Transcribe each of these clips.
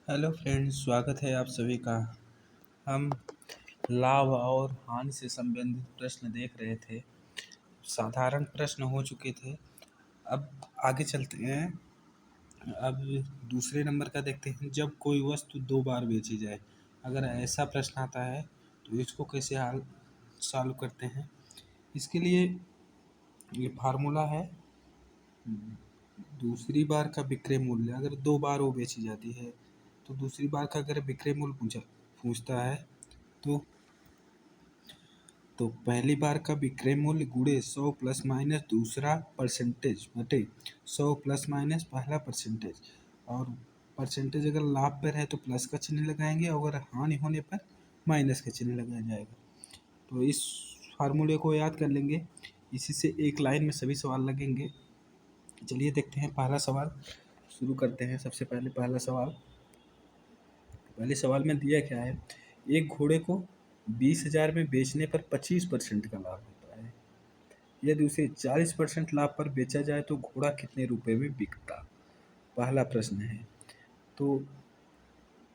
Hello friends, स्वागत है आप सभी का। हम लाभ और हानि से संबंधित प्रश्न देख रहे थे। साधारण प्रश्न हो चुके थे। अब आगे चलते हैं। अब दूसरे नंबर का देखते हैं। जब कोई वस्तु दो बार बेची जाए, अगर ऐसा प्रश्न आता है तो इसको कैसे हल सॉल्व करते हैं। इसके लिए ये फार्मूला है। दूसरी बार का विक्रय मूल्य, अगर दो बार वो बेची जाती है तो दूसरी बार का अगर विक्रय मूल्य पूछता है तो पहली बार का विक्रय मूल्य गुणे 100 प्लस माइनस दूसरा परसेंटेज बटे 100 प्लस माइनस पहला परसेंटेज। और परसेंटेज अगर लाभ पर है तो प्लस का चिन्ह लगाएंगे और अगर हानि होने पर माइनस का चिन्ह लगाया जाएगा। तो इस फार्मूले को याद कर लेंगे। इसी से एक लाइन में सभी सवाल लगेंगे। चलिए देखते हैं पहला सवाल शुरू करते हैं। सबसे पहले पहले सवाल में दिया क्या है। एक घोड़े को 20,000 में बेचने पर 25% का लाभ होता है। यदि उसे 40% लाभ पर बेचा जाए तो घोड़ा कितने रुपए में बिकता। पहला प्रश्न है। तो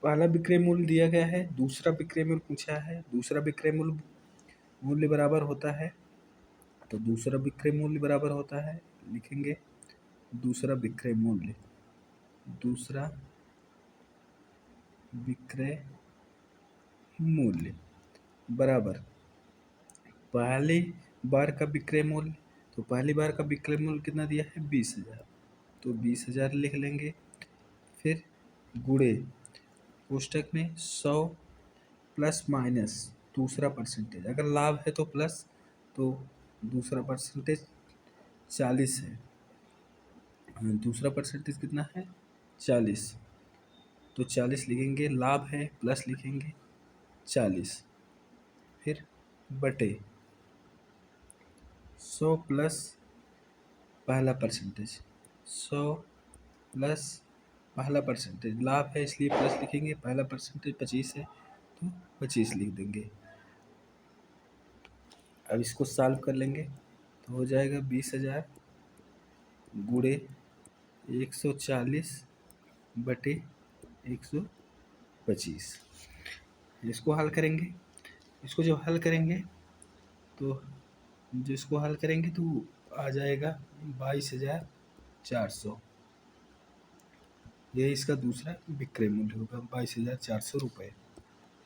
पहला विक्रय मूल्य दिया गया है, दूसरा विक्रय मूल्य पूछा है। दूसरा विक्रय मूल्य बराबर होता है, तो दूसरा विक्रय मूल्य बराबर होता है, लिखेंगे दूसरा विक्रय मूल्य बराबर पहली बार का विक्रय मूल्य। तो पहली बार का विक्रय मूल्य कितना दिया है, 20,000, तो 20,000 लिख लेंगे। फिर गुणे कोष्टक में 100 प्लस माइनस दूसरा परसेंटेज, अगर लाभ है तो प्लस, तो दूसरा परसेंटेज 40 है। दूसरा परसेंटेज कितना है, 40, तो 40 लिखेंगे। लाभ है प्लस लिखेंगे 40। फिर बटे 100 प्लस पहला परसेंटेज, 100 प्लस पहला परसेंटेज, लाभ है इसलिए प्लस लिखेंगे। पहला परसेंटेज 25 है तो 25 लिख देंगे। अब इसको सॉल्व कर लेंगे तो हो जाएगा 20,000 गुणे 140 बटे 125। इसको हल करेंगे। इसको जब हल करेंगे तो जिसको हल करेंगे तो आ जाएगा 22,400। ये इसका दूसरा विक्रय मूल्य होगा, 22,400 रुपये।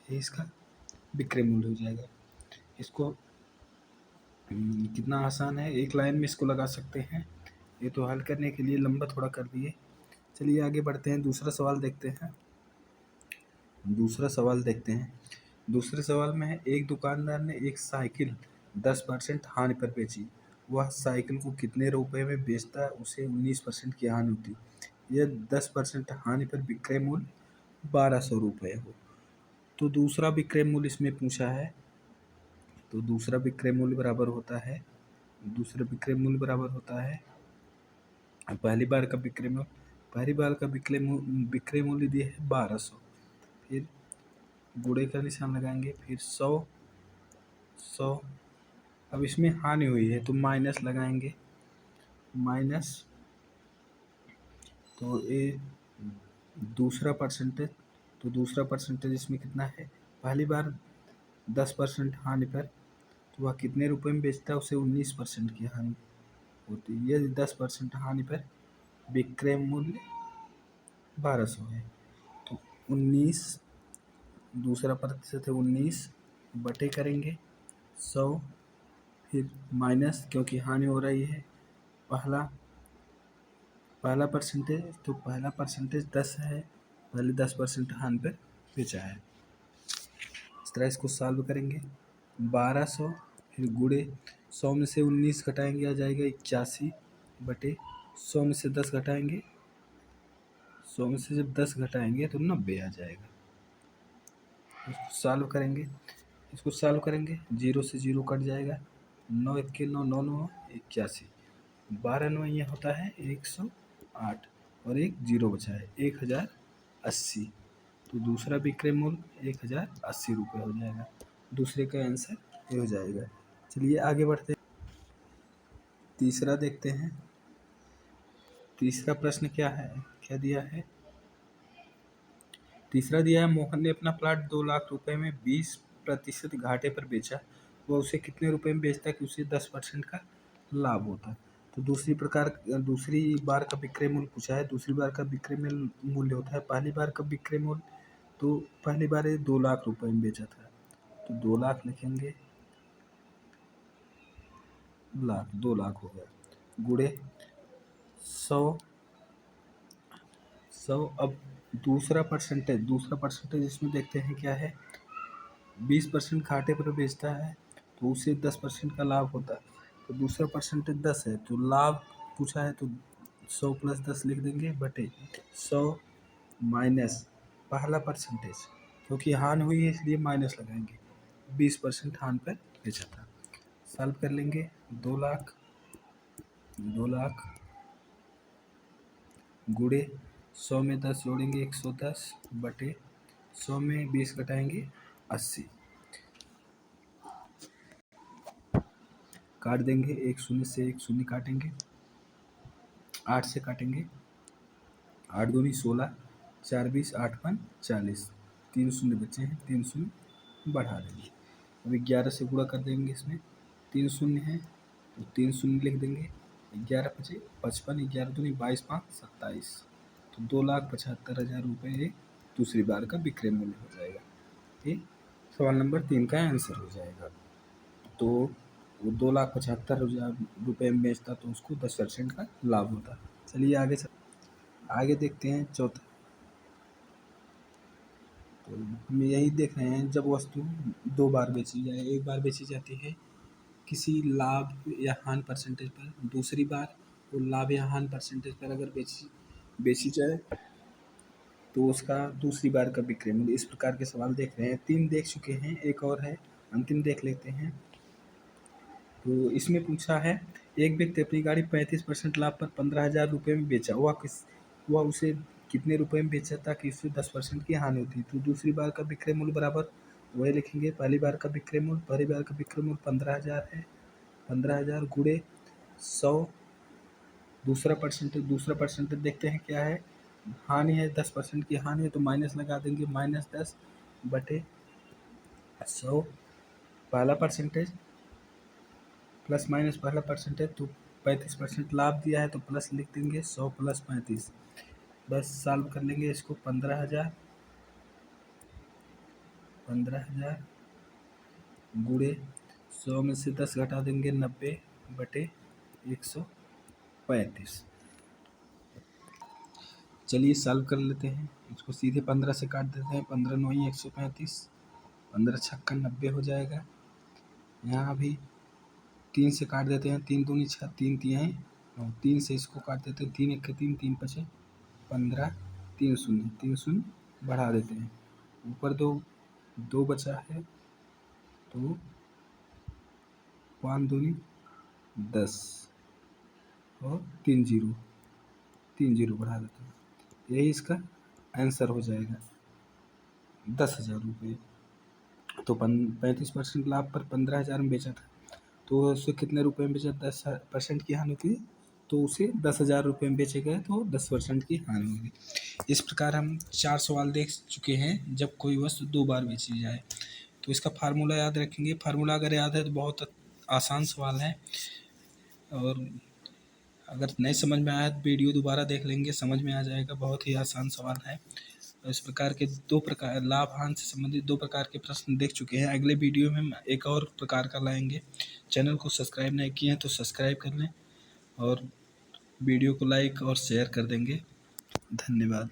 ये इसका विक्रय मूल्य हो जाएगा। इसको कितना आसान है, एक लाइन में इसको लगा सकते हैं। ये तो हल करने के लिए लंबा थोड़ा कर दिए। चलिए आगे बढ़ते हैं, दूसरा सवाल देखते हैं। दूसरे सवाल में है, एक दुकानदार ने एक साइकिल 10% हानि पर बेची। वह साइकिल को कितने रुपए में बेचता, उसे 19% की हानि होती। यह 10% हानि पर विक्रय मूल्य 1,200 रुपये हो तो दूसरा विक्रय मूल्य इसमें पूछा है। तो दूसरा विक्रय मूल्य बराबर होता है पहली बार का विक्रय मूल्य दिया है 1,200। फिर गुणे का निशान लगाएंगे, फिर 100। अब इसमें हानि हुई है तो माइनस लगाएंगे, तो ये दूसरा परसेंटेज इसमें कितना है। पहली बार 10% हानि पर, तो वह कितने रुपए में बेचता है, उसे 19% की हानि होती है। यदि 10% हानि पर विक्रय मूल्य 1,200 है तो 19, दूसरा प्रतिशत है 19 बटे करेंगे 100। फिर माइनस, क्योंकि हानि हो रही है, पहला परसेंटेज 10 है, पहले 10% हानि पर बेचा है। इस तरह इसको सॉल्व करेंगे। 1,200 फिर गुणे 100 में से 19 घटाएंगे, आ जाएगा 81 बटे 100 में से 10 घटाएंगे, 100 में से जब 10 घटाएंगे तो 90 आ जाएगा। इसको सॉल्व करेंगे, 0 से 0 कट जाएगा, 9 1 9 9 9 81, 12 9 ये होता है 108 और एक 0 बचा है 1,080। तो दूसरा विक्रय मूल्य 1,080 रुपये हो जाएगा। दूसरे का आंसर ये हो जाएगा। चलिए आगे बढ़ते हैं, तीसरा देखते हैं। तीसरा प्रश्न क्या है, क्या दिया है। तीसरा दिया है, मोहन ने अपना प्लाट 2 लाख रुपए में 20% घाटे पर बेचा, वह उसे कितने रुपए में बेचता कि उसे 10% का लाभ होता। तो दूसरी बार का विक्रय मूल्य पूछा है। दूसरी बार का विक्रय मूल्य होता है पहली बार का विक्रय मूल्य। तो पहली बार ये 2 लाख रुपए में बेचा था, तो 2 लाख लिखेंगे, 2 लाख हो गया, गुणे 100। अब दूसरा परसेंटेज इसमें देखते हैं क्या है। 20% घाटे पर बेचता है तो उसे 10% का लाभ होता है। तो दूसरा परसेंटेज 10 है, तो लाभ पूछा है तो 100 + 10 लिख देंगे, बटे 100 माइनस पहला परसेंटेज, क्योंकि हानि हुई है इसलिए माइनस लगाएंगे। 20% हानि पर बेचा था। सॉल्व कर लेंगे। 2 लाख गुणे 100 में 10 जोड़ेंगे 110, बटे 100 में 20 घटाएंगे 80, काट देंगे। 1 शून्य से 1 शून्य काटेंगे, 8 से काटेंगे, 8 दूनी 16, 4 20, 8 5 40, 3 शून्य बचे हैं, 3 शून्य बढ़ा देंगे। अभी 11 से गुणा कर देंगे, इसमें 3 शून्य है तो 3 शून्य लिख देंगे, 11 बचे 55, 11 दूनी 22 5 27, तो 2,75,000 रुपये दूसरी बार का विक्रय मूल्य हो जाएगा। ये सवाल नंबर 3 का आंसर हो जाएगा। तो वो 2,75,000 रुपये में बेचता तो उसको 10% का लाभ होता। चलिए आगे देखते हैं चौथा। तो हम यही देख रहे हैं, जब वस्तु 2 बार बेची जाए, एक बार बेची जाती है किसी लाभ या हानि परसेंटेज पर, दूसरी बार वो लाभ या हानि परसेंटेज पर अगर बेची जाए तो उसका दूसरी बार का विक्रय मूल्य। इस प्रकार के सवाल देख रहे हैं। 3 देख चुके हैं, एक और है, अंतिम देख लेते हैं। तो इसमें पूछा है, एक व्यक्ति अपनी गाड़ी 35% लाभ पर 15,000 रुपये में बेचा, वह उसे कितने रुपए में बेचा ताकि उससे 10% की हानि होती। तो दूसरी बार का विक्रय मूल्य बराबर वही लिखेंगे, पहली बार का विक्रय मूल्य 15,000 है, 15,000 गुणे 100, दूसरा परसेंटेज देखते हैं क्या है। हानि है, 10% की हानि है तो माइनस लगा देंगे, -10 बटे 100 पहला परसेंटेज, प्लस माइनस पहला परसेंटेज, तो 35% लाभ दिया है तो प्लस लिख देंगे, 100 + 35। बस सॉल्व कर लेंगे इसको। 15,000 गुणे 100 में से 10 घटा देंगे, 90 बटे 135। चलिए सॉल्व कर लेते हैं इसको। सीधे 15 से काट देते हैं, 15 9 135, 15 छक्का 90 हो जाएगा। यहाँ भी 3 से काट देते हैं, 3 दूनी 6, 3 तिहाई 9, 3 से इसको काट देते हैं, 3 1 3, 3 5 15, 3 शून्य, 3 शून्य बढ़ा देते हैं, ऊपर 2 बचा है तो 5 दूनी 10 और 3 जीरो बढ़ा देते हैं। यही इसका आंसर हो जाएगा, 10,000 रुपये। तो 35% लाभ पर 15,000 में बेचा था, तो उसे कितने रुपए में बेचा, 10% की हानि हुई तो उसे 10,000 रुपये में बेचे गए तो 10% की हानि होगी। इस प्रकार हम 4 सवाल देख चुके हैं, जब कोई वस्तु 2 बार बेची जाए। तो इसका फार्मूला याद रखेंगे। फार्मूला अगर याद है तो बहुत आसान सवाल है, और अगर नहीं समझ में आया तो वीडियो दोबारा देख लेंगे, समझ में आ जाएगा। बहुत ही आसान सवाल है। इस प्रकार के 2 प्रकार लाभ हानि से संबंधित 2 प्रकार के प्रश्न देख चुके हैं। अगले वीडियो में हम एक और प्रकार का लाएंगे। चैनल को सब्सक्राइब नहीं किए हैं तो सब्सक्राइब कर लें, और वीडियो को लाइक और शेयर कर देंगे। धन्यवाद।